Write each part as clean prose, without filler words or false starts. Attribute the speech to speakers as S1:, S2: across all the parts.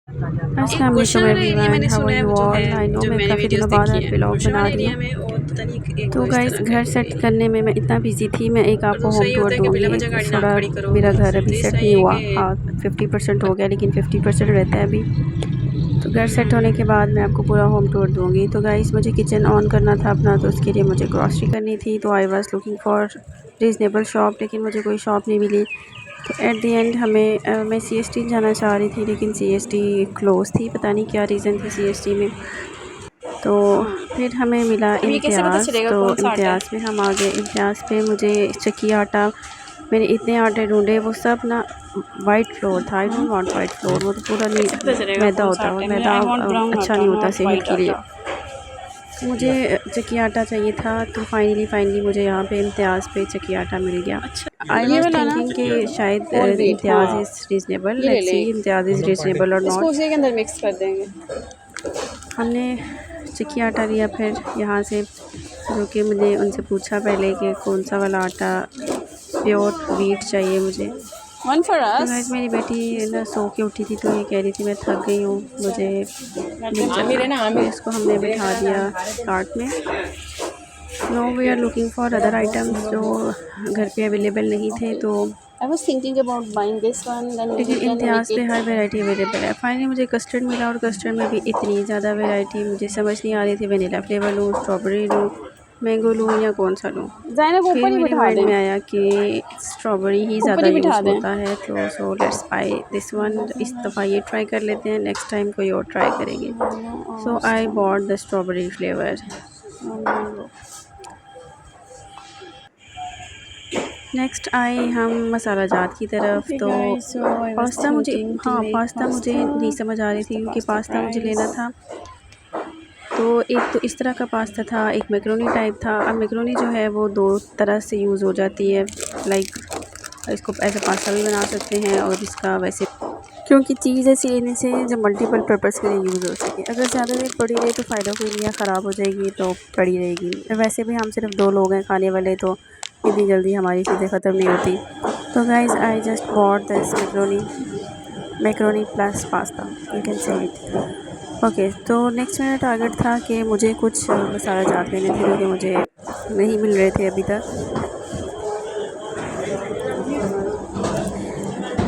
S1: अस्सलाम वालेकुम everyone, how are you all. I know मैं काफ़ी दिनों बाद आज व्लॉग बना रही हूँ। तो गाइस घर सेट करने में मैं इतना बिजी थी, मैं एक आपको होम टूर दूँगी। थोड़ा मेरा घर अभी सेट नहीं हुआ, हाँ 50% हो गया लेकिन 50% रहता है अभी। तो घर सेट होने के बाद मैं आपको पूरा होम टूर दूँगी। तो गाइस मुझे किचन ऑन करना था अपना, तो उसके लिए मुझे ग्रॉसरी करनी थी। तो I was looking for reasonable shop, लेकिन मुझे कोई शॉप नहीं मिली। तो एट दी एंड मैं सीएसटी जाना चाह रही थी, लेकिन सीएसटी क्लोज़ थी। पता नहीं क्या रीज़न थी सीएसटी में। तो फिर हमें मिला इम्तियाज़। तो इम्तियाज़ में हम आ गए। इम्तियाज़ पे मुझे चक्की आटा, मैंने इतने आटे ढूंढे, वो सब ना वाइट फ्लोर था। I don't want white floor, वो तो पूरा नहीं मैदा होता है और मैदा अच्छा नहीं होता सेहत के लिए। मुझे चक्की आटा चाहिए था। तो फाइनली मुझे यहाँ पे इम्तियाज़ पे चक्की आटा मिल गया। आई वॉज थिंकिंग कि शायद Imtiaz is reasonable, let's see Imtiaz is reasonable or not.
S2: उसी के अंदर मिक्स कर देंगे।
S1: हमने चक्की आटा लिया फिर यहाँ से, जो कि मैंने उनसे पूछा पहले कि कौन सा वाला आटा प्योर व्हीट चाहिए मुझे।
S2: One for
S1: तो
S2: us.
S1: गाइस मेरी बेटी ना सो के उठी थी, तो ये कह रही थी मैं थक गई हूँ, मुझे नहीं चलना। तो इसको हमने बिठा दिया कार्ट में। No we are looking for other items जो घर पे अवेलेबल नहीं थे। तो
S2: I was thinking about buying this one, then we
S1: लेकिन
S2: can
S1: इम्तियाज़
S2: make
S1: पे
S2: it.
S1: हर वैरायटी अवेलेबल है। फाइनली मुझे कस्टर्ड मिला, और कस्टर्ड में भी इतनी ज़्यादा वैरायटी मुझे समझ नहीं आ रही थी वनीला फ्लेवर लूँ, स्ट्रॉबेरी लूँ, मैंगो लूँ या कौन सा लूँ।
S2: जाइनब
S1: फिर
S2: ऊपर ही
S1: मेरे
S2: बिठा
S1: माइंड
S2: दें,
S1: में आया कि स्ट्रॉबेरी ही
S2: ऊपर
S1: ज़्यादा
S2: ही बिठा
S1: यूज़
S2: दें।
S1: होता है, तो so let's buy this one. इस दफ़ा ये ट्राई कर लेते हैं, नेक्स्ट टाइम कोई और ट्राई करेंगे। So I bought the strawberry flavour. Next आए हम मसाला जात की तरफ। तो पास्ता मुझे, हाँ पास्ता मुझे नहीं समझ आ रही थी, क्योंकि पास्ता मुझे लेना था। तो एक तो इस तरह का पास्ता था, एक मैक्रोनी टाइप था। अब मैक्रोनी जो है वो दो तरह से यूज़ हो जाती है, लाइक इसको ऐसा पास्ता भी बना सकते हैं, और इसका वैसे, क्योंकि चीज़ ऐसी लेने से जो मल्टीपल पर्पज़ के लिए यूज़ हो सके। अगर ज़्यादा देर पड़ी रहे तो फ़ायदा कोई नहीं है, ख़राब हो जाएगी तो पड़ी रहेगी। वैसे भी हम सिर्फ 2 लोग हैं खाने वाले, तो इतनी जल्दी हमारी चीज़ें ख़त्म नहीं होती। तो guys I just bought this macaroni plus pasta, you can say it. Okay, तो नेक्स्ट मेरा टारगेट था कि मुझे कुछ मसाला जात लेने थे, जो कि मुझे नहीं मिल रहे थे अभी तक।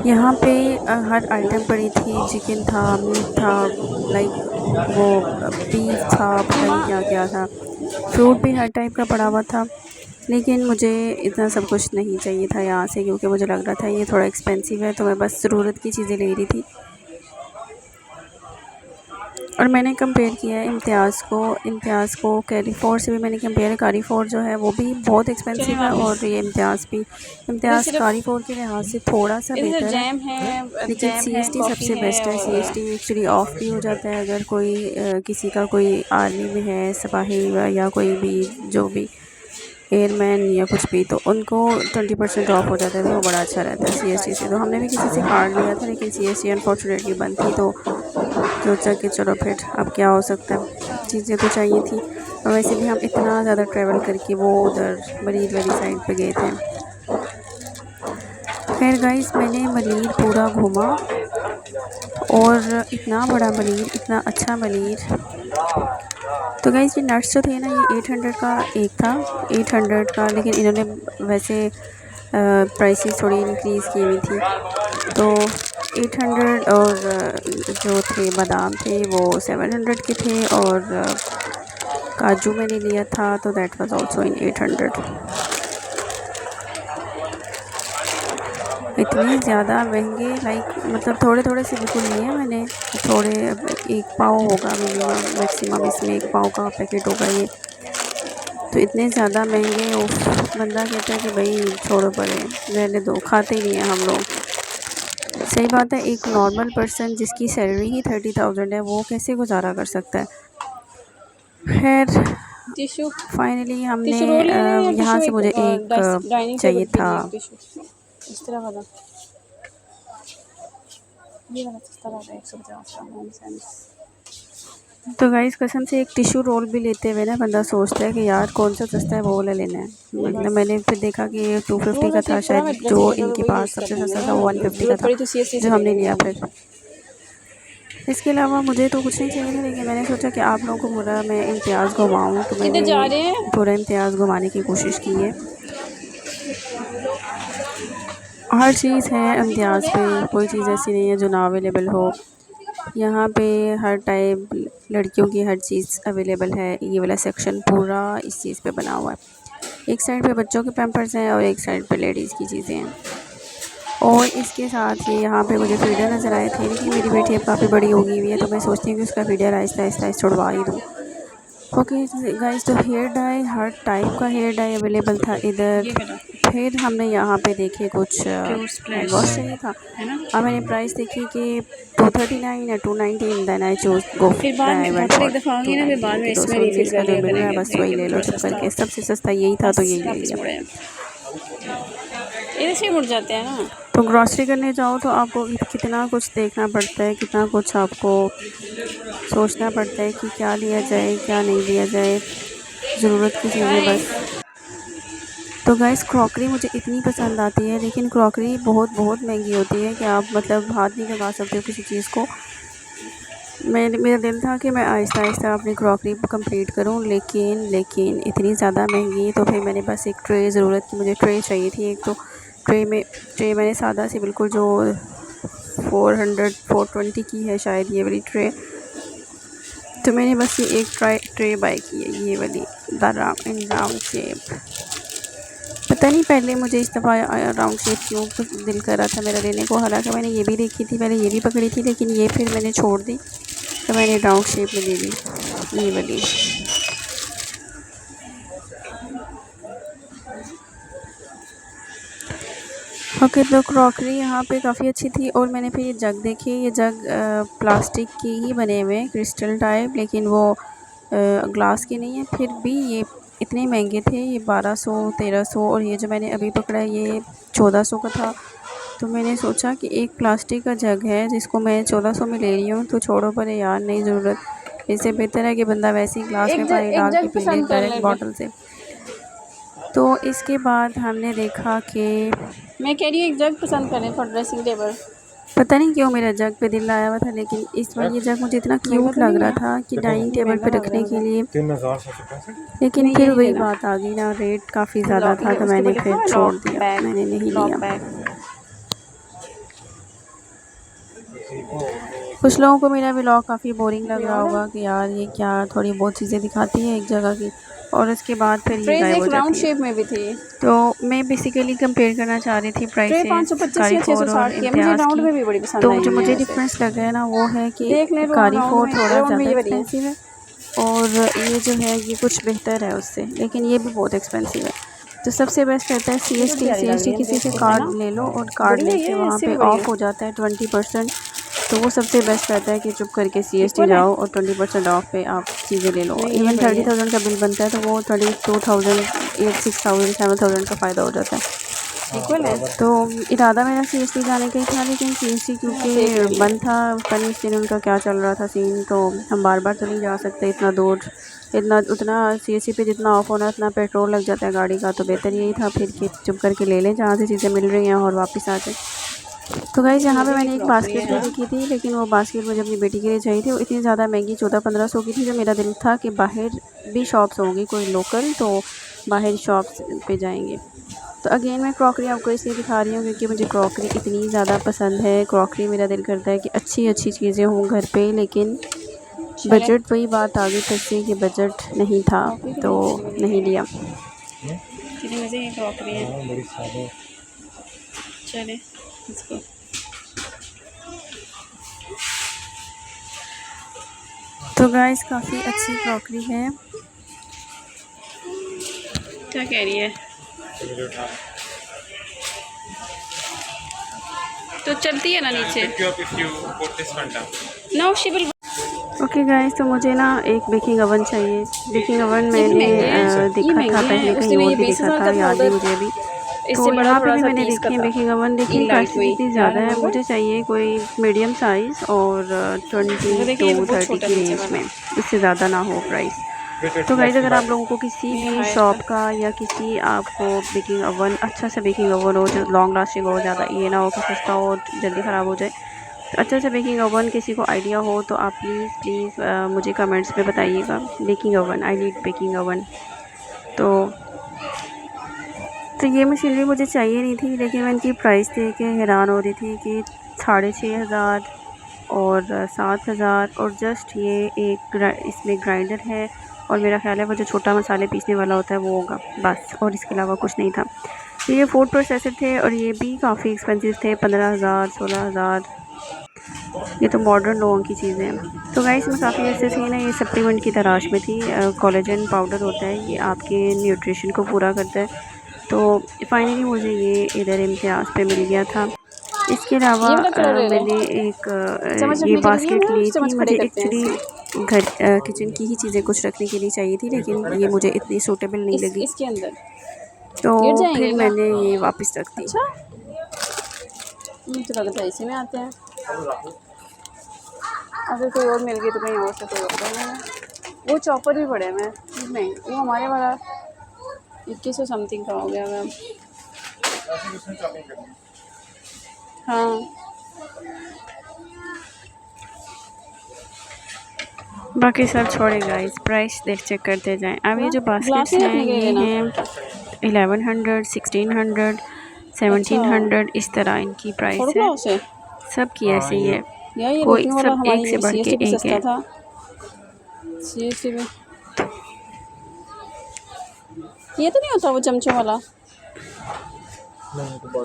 S1: यहाँ पे हर आइटम पड़ी थी, चिकन था, मीट था, लाइक वो बीफ था, पता नहीं क्या क्या था। फ्रूट भी हर टाइप का पड़ा हुआ था, लेकिन मुझे इतना सब कुछ नहीं चाहिए था यहाँ से, क्योंकि मुझे लग रहा था ये थोड़ा एक्सपेंसिव है। तो मैं बस ज़रूरत की चीज़ें ले रही थी। और मैंने कंपेयर किया है इम्तियाज़ को कैरीफोर से भी मैंने कंपेयर। कैरीफोर जो है वो भी बहुत एक्सपेंसिव है, और ये इम्तियाज़ भी। इम्तियाज़ कैरीफोर के लिहाज से थोड़ा सा बेहतर है, लेकिन सीएसटी सबसे बेस्ट है। सीएसटी एक्चुअली ऑफ भी हो जाता है अगर कोई किसी का कोई आर्मी में है, सिपाही या कोई भी जो भी एयरमैन या कुछ भी, तो उनको 20% ऑफ हो जाता है, तो वो बड़ा अच्छा रहता है सीएसटी से। तो हमने भी किसी से कार्ड लिया था, लेकिन सीएसटी अनफॉर्चुनेटली बंद थी। तो सोचा कि चलो फिर अब क्या हो सकता है, चीज़ें तो चाहिए थी। और वैसे भी हम इतना ज़्यादा ट्रैवल करके वो उधर मरीज वाली साइड पे गए थे। खैर गाइस मैंने मलीर पूरा घूमा, और इतना बड़ा मलीर, इतना अच्छा मलीर। तो गाइस ये नट्स जो थे ना, ये 800 का एक था, 800 का, लेकिन इन्होंने वैसे प्राइसेस थोड़ी इंक्रीज़ की हुई थी। तो 800, और जो थे बादाम थे वो 700 के थे, और काजू मैंने लिया था तो दैट वाज आल्सो इन 800। इतने ज़्यादा महंगे, लाइक मतलब थोड़े थोड़े से बिल्कुल नहीं है मैंने, थोड़े, एक पाव होगा मिनिमम, मैक्सिमम इसमें एक पाव का पैकेट होगा ये। तो इतने ज़्यादा महंगे, बंदा कहता है कि भाई छोड़ो परे, रहने दो, खाते ही नहीं हैं हम लोग। सही बात है, एक नॉर्मल पर्सन जिसकी सैलरी ही 30,000 है, वो कैसे गुजारा कर सकता है। खैर
S2: टिश्यू
S1: फाइनली हमने
S2: टिश्यू रोल लेना है या
S1: यहाँ
S2: टिश्यू
S1: से मुझे
S2: एक
S1: एक
S2: डाइनिंग टेबल
S1: चाहिए
S2: पे
S1: था।
S2: लिए एक टिश्यू इस तरह वाला, ये वाला सस्ता वाला 150 का 9 सेंट्स।
S1: तो गाइस कसम से एक टिश्यू रोल भी लेते हुए ना बंदा सोचता है कि यार कौन सा सस्ता है वो वाला लेना है। मतलब मैंने फिर देखा कि ये 250 का था शायद, जो इनके पास सबसे सस्ता था वो 150 का था, जो हमने लिया। फिर इसके अलावा मुझे तो कुछ नहीं चाहिए था, लेकिन मैंने सोचा कि आप लोगों को पूरा मैं इम्तियाज़ घुमाऊँ, तो मैंने पूरा इम्तियाज़ घुमाने की कोशिश की है। हर चीज़ है इम्तियाज़ पे, कोई चीज़ ऐसी नहीं है जो ना अवेलेबल हो। यहाँ पे हर टाइप लड़कियों की हर चीज़ अवेलेबल है। ये वाला सेक्शन पूरा इस चीज़ पे बना हुआ है। एक साइड पे बच्चों के पैम्पर्स हैं और एक साइड पे लेडीज़ की चीज़ें हैं। और इसके साथ ही यहाँ पे मुझे फीडर नज़र आए थे, लेकिन मेरी बेटी अब काफ़ी बड़ी हो गई हुई है, तो मैं सोचती हूँ कि उसका फीडर आहिस्ता आहिस्ता छुड़वा ही दूँ। ओके गाइस, तो हेयर डाई हर टाइप का हेयर डाई अवेलेबल था इधर। फिर हमने यहाँ पे देखे कुछ हैंड वॉश चाहिए था। अब मैंने प्राइस देखी कि 239 या 219, देन आई चूज गो। फिर बाद में एक दफ़ा होंगी ना, फिर बाद में इसमें रिफिल का जो मिल रहा है बस वही ले लो चुप करके। सबसे सस्ता यही था तो यही ले लिया। इधर से मुड़ जाते हैं ना। तो ग्रॉसरी करने जाओ तो आपको कितना कुछ देखना पड़ता है, कितना कुछ आपको सोचना पड़ता है कि क्या लिया जाए क्या नहीं लिया जाए, ज़रूरत की चीज़ें बस। तो गाइस क्रॉकरी मुझे इतनी पसंद आती है, लेकिन क्रॉकरी बहुत महंगी होती है कि आप मतलब हाथ नहीं लगा सकते हो किसी चीज़ को। मेरा दिल था कि मैं आहिस्ता आहिस्ता अपनी क्रॉकरी कंप्लीट करूं, लेकिन इतनी ज़्यादा महंगी। तो फिर मैंने बस एक ट्रे ज़रूरत की मुझे ट्रे चाहिए थी एक, तो ट्रे मैंने सादा सी बिल्कुल जो 420 की है शायद ये वाली ट्रे। तो मैंने बस ये एक ट्रे बाय की है, ये वाली इन राउंड शेप। पता नहीं पहले मुझे इस दफ़ा राउंड शेप क्यों दिल कर रहा था मेरा लेने को, हालांकि मैंने ये भी देखी थी, पहले ये भी पकड़ी थी, लेकिन ये फिर मैंने छोड़ दी, तो मैंने राउंड शेप में ले ली ये वाली। ओके, तो क्रॉकरी यहाँ पे काफ़ी अच्छी थी। और मैंने फिर ये जग देखे, ये जग प्लास्टिक की ही बने हुए हैं, क्रिस्टल टाइप, लेकिन वो ग्लास के नहीं है। फिर भी ये इतने महंगे थे, ये 1200 1300, और ये जो मैंने अभी पकड़ा है ये 1400 का था। तो मैंने सोचा कि एक प्लास्टिक का जग है जिसको मैं 1400 में ले रही हूँ, तो छोड़ो पर यार नहीं ज़रूरत। इससे बेहतर है कि बंदा वैसे ही ग्लास में पानी डाल के पी ले डायरेक्ट बॉटल से। तो इसके बाद हमने देखा कि मैं कह रही हूँ एक जग पसंद करें फॉर ड्रेसिंग टेबल। पता नहीं क्यों मेरा जग पे दिल आया हुआ था, लेकिन इस बार ये जग मुझे इतना क्यूट लग रहा था कि डाइनिंग टेबल पे रखने के लिए। लेकिन फिर वही बात आ गई ना, रेट काफ़ी ज़्यादा था, तो मैंने फिर छोड़ दिया, मैंने नहीं लिया। कुछ लोगों को मेरा व्लॉग काफ़ी बोरिंग लग रहा होगा कि यार ये क्या थोड़ी बहुत चीज़ें दिखाती है एक जगह की और उसके बाद फिर ये गायब हो जाती है। शेप में भी थी, तो मैं बेसिकली कंपेयर करना चाह रही थी प्राइसेस कारी-4 और इम्तियाज़ की। तो जो मुझे डिफरेंस लग रहा है ना वो है कि कारी-4 थोड़ा ज़्यादा एक्सपेंसिव है और ये जो है ये कुछ बेहतर है उससे, लेकिन ये भी बहुत एक्सपेंसिव है। तो सबसे बेस्ट रहता है CST किसी से कार्ड ले लो और कार्ड लेके वहाँ पे ऑफ हो जाता है 20%। तो वो सबसे बेस्ट रहता है कि चुप करके CST जाओ और 20% ऑफ पे आप चीज़ें ले लो। इवन 30,000 का बिल बनता है तो वो 32,000 6,000 7,000 का फ़ायदा हो जाता है। तो इरादा मेरा CST जाने का ही था, लेकिन CST क्योंकि बंद था, पता नहीं इस दिन उनका क्या चल रहा था सीन, तो हम बार बार तो नहीं जा सकते इतना दूर, उतना CST पे जितना ऑफ होना उतना पेट्रोल लग जाता है गाड़ी का। तो बेहतर यही था फिर कि चुप करके ले लें जहाँ से चीज़ें मिल रही हैं और वापस आ जाए। तो गाइस यहाँ पे मैंने एक बास्केट भी देखी थी, लेकिन वो बास्केट मुझे अपनी बेटी के लिए चाहिए थी। वो इतनी ज़्यादा महंगी 1400-1500 की थी, जो मेरा दिल था कि बाहर भी शॉप्स होंगी कोई लोकल, तो बाहर शॉप्स पे जाएंगे। तो अगेन मैं क्रॉकरी आपको इसलिए दिखा रही हूँ क्योंकि मुझे क्रॉकरी इतनी ज़्यादा पसंद है। क्रॉकरी मेरा दिल करता है कि अच्छी चीज़ें हों घर पे, लेकिन बजट वही बात आ गई फिर से कि बजट नहीं था तो नहीं लिया। कितनी मज़े की क्रॉकरी है, चले इसको। तो गाइस काफ़ी अच्छी क्रॉकरी है। क्या कह रही है? तो चलती है ना नीचे। No she will. Okay guys, तो मुझे ना एक बेकिंग ओवन चाहिए। बेकिंग ओवन मैंने देखा था पहले कहीं और भी देखा था, याद नहीं मुझे अभी। तो यहाँ पे भी मैंने देखी है बेकिंग ओवन, लेकिन प्राइस इतनी ज़्यादा है। मुझे चाहिए कोई मीडियम साइज़ और 20 to 30 की रेंज में, इससे ज़्यादा ना हो प्राइस। तो गाइस अगर आप लोगों को किसी भी शॉप का या किसी आपको बेकिंग ओवन, अच्छा सा बेकिंग ओवन हो जो लॉन्ग लास्टिंग हो, ज़्यादा ये ना हो कि सस्ता हो जल्दी ख़राब हो जाए, अच्छा सा बेकिंग ओवन किसी को आइडिया हो तो आप प्लीज़ मुझे कमेंट्स में बताइएगा। Baking oven, I need baking oven. तो ये मशीनरी मुझे चाहिए नहीं थी, लेकिन मैं इनकी प्राइस देख के हैरान हो रही थी कि 6,500 और 7,000 और जस्ट ये इसमें ग्राइंडर है और मेरा ख्याल है वो जो छोटा मसाले पीसने वाला होता है वो होगा बस, और इसके अलावा कुछ नहीं था। तो ये फूड प्रोसेसर थे और ये भी काफ़ी एक्सपेंसिव थे, 15,000 16,000। ये तो मॉडर्न लोगों की चीज़ें हैं। तो गाइस मैं काफ़ी अर्से से ना ये सप्लीमेंट की तलाश में थी। कोलेजन पाउडर होता है, ये आपके न्यूट्रिशन को पूरा करता है। तो फाइनली मुझे ये इधर इम्तियाज़ पे मिल गया था। इसके अलावा मैंने एक ये बास्केट ली थी। मुझे एक्चुअली घर किचन की ही चीज़ें कुछ रखने के लिए चाहिए थी, लेकिन ये मुझे इतनी सूटेबल नहीं लगी
S2: इसके अंदर
S1: तो फिर मैंने ये वापस रख दी।
S2: अच्छा, मुझे लगता है इसी में आते हैं। अगर कोई और मिल गई तो कहीं और से कोई और नहीं। वो चॉपर भी पड़े हैं नहीं, वो हमारे वाला 2100 समथिंग का हो गया मैम। हाँ
S1: बाकी सब छोड़े गाइस, प्राइस देख चेक करते जाएं। अब ये जो बास्केट्स हैं ये हैं 1100, 1600, 1700 इस तरह इनकी प्राइस है। सब की ऐसे ही है, कोई सब एक से बढ़ के एक है।
S2: ये तो नहीं होता वो चमचों वाला।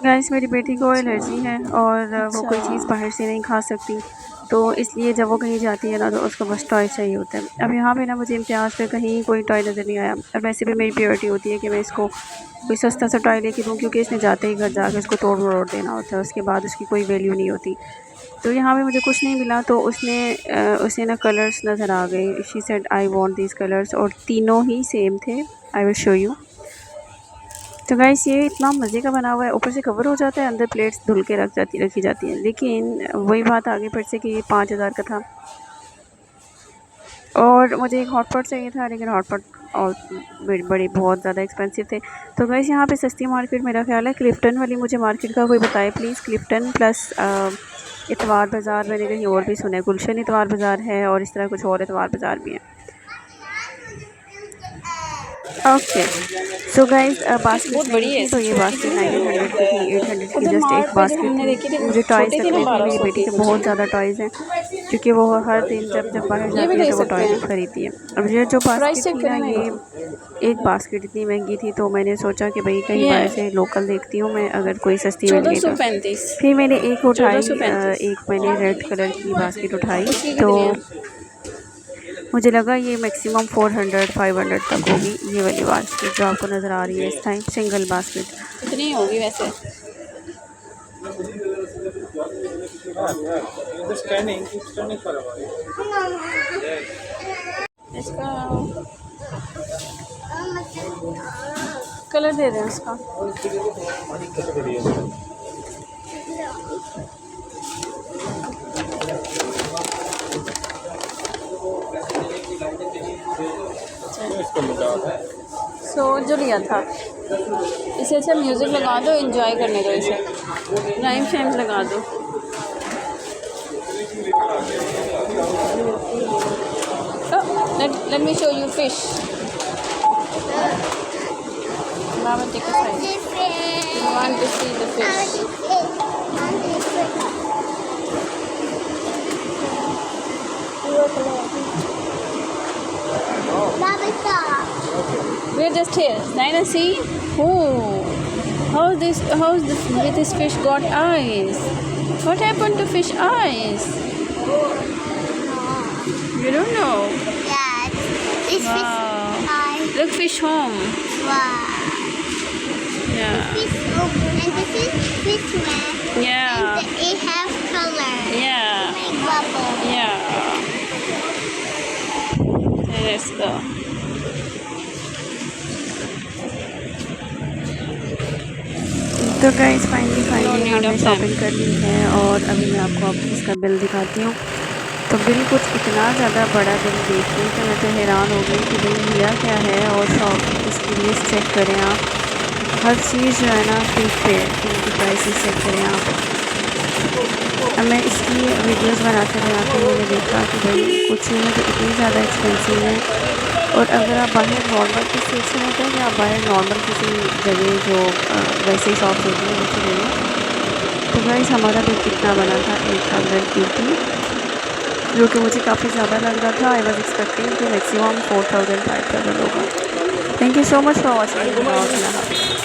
S1: गाइस मेरी बेटी को एलर्जी है और वो कोई चीज़ बाहर से नहीं खा सकती, तो इसलिए जब वो कहीं जाती है ना तो उसको बस टॉय चाहिए होता है। अब यहाँ पे ना मुझे इम्तियाज़ पे कहीं कोई टॉय नज़र नहीं आया, और वैसे भी मेरी प्रायोरिटी होती है कि मैं इसको कोई सस्ता सा टॉय लेके दूँ, क्योंकि इसने जाते ही घर जाके उसको तोड़ मरोड़ देना होता है, उसके बाद उसकी कोई वैल्यू नहीं होती। तो यहाँ पे मुझे कुछ नहीं मिला, तो उसने ना कलर्स नज़र आ गए। She said I want these colours, और तीनों ही सेम थे। I will show you. तो गाइस ये इतना मज़े का बना हुआ है, ऊपर से कवर हो जाता है, अंदर प्लेट्स धुल के रखी जाती हैं। लेकिन वही बात आगे फिर से कि ये 5,000 का था, और मुझे एक हॉटपॉट चाहिए था, लेकिन हॉटपॉट और बड़े बहुत ज़्यादा एक्सपेंसिव थे। तो गाइस यहाँ पे सस्ती मार्केट मेरा ख्याल है क्लिफ्टन वाली, मुझे मार्केट का कोई बताए प्लीज़। क्लिफ्टन प्लस इतवार बाज़ार, मैंने कहीं और भी सुना है, गुलशन इतवार बाज़ार है और इस तरह कुछ और इतवार बाज़ार भी है। ओके सो गाइस बास्केट
S2: बहुत बड़ी है,
S1: तो ये बास्केट 900 की थी, 800 की जस्ट एक बास्केट थी। मुझे टॉयज़ रखने थे, मेरी बेटी के बहुत ज़्यादा टॉयज़ हैं, क्योंकि वो हर दिन जब बाहर जाती है तो वो टॉयज़ खरीदती है। अब ये जो बास्केट थी ना, ये एक बास्केट इतनी महंगी थी, तो मैंने सोचा कि भाई कहीं बाहर से लोकल देखती हूँ मैं, अगर कोई सस्ती मिल गई तो। फिर मैंने एक उठाई, एक मैंने रेड कलर की बास्केट उठाई, तो मुझे लगा ये मैक्सिमम 400-500 तक होगी, ये वाली बास्केट जो आपको नज़र आ रही है इस टाइम, सिंगल बास्केट।
S2: इतनी होगी वैसे। इसका कलर दे दें उसका। जो लिया था इसे अच्छा म्यूज़िक लगा दो, एंजॉय करने दो, इसे राइम शाइम लगा दो। let me show you fish. Mama, take a side. You want to see the fish? We're just here. Naina, see? Oh, how's this fish got eyes? What happened to fish eyes? You don't know?
S3: Yeah, it's
S2: Wow.
S3: fish eyes.
S2: Look, fish home.
S3: Wow.
S2: Yeah.
S3: Fish home. And this is fish man.
S2: Yeah.
S3: And it has color.
S2: Yeah.
S3: Make bubble.
S2: Yeah. Let's go.
S1: तो guys finally हमने shopping कर ली है, और अभी मैं आपको अब इसका बिल दिखाती हूँ। तो बिल कुछ इतना ज़्यादा बड़ा बिल देख के कि मैं तो हैरान हो गई कि बिल लिया क्या है, और शॉप इसकी लिस्ट चेक करें आप, हर चीज़ जो है ना ठीक पे, इनकी प्राइसेस चेक करें आप। अब मैं इसकी वीडियोस बनाते मैंने देखा कि भाई कुछ चीज़ें तो इतनी ज़्यादा एक्सपेंसिव हैं, और अगर आप बाहर नॉर्मल किसी सेक्शन में होते हैं या आप बाहर नॉर्मल किसी जगह जो वैसे ही शॉप्स होती हैं वैसे जगह, तो गाइस हमारा बिल कितना बना था 850, जो कि मुझे काफ़ी ज़्यादा लग रहा था। आई वॉज एक्सपेक्टिंग कि मैक्सिमम 4000 5000 होगा। Thank you so much for watching.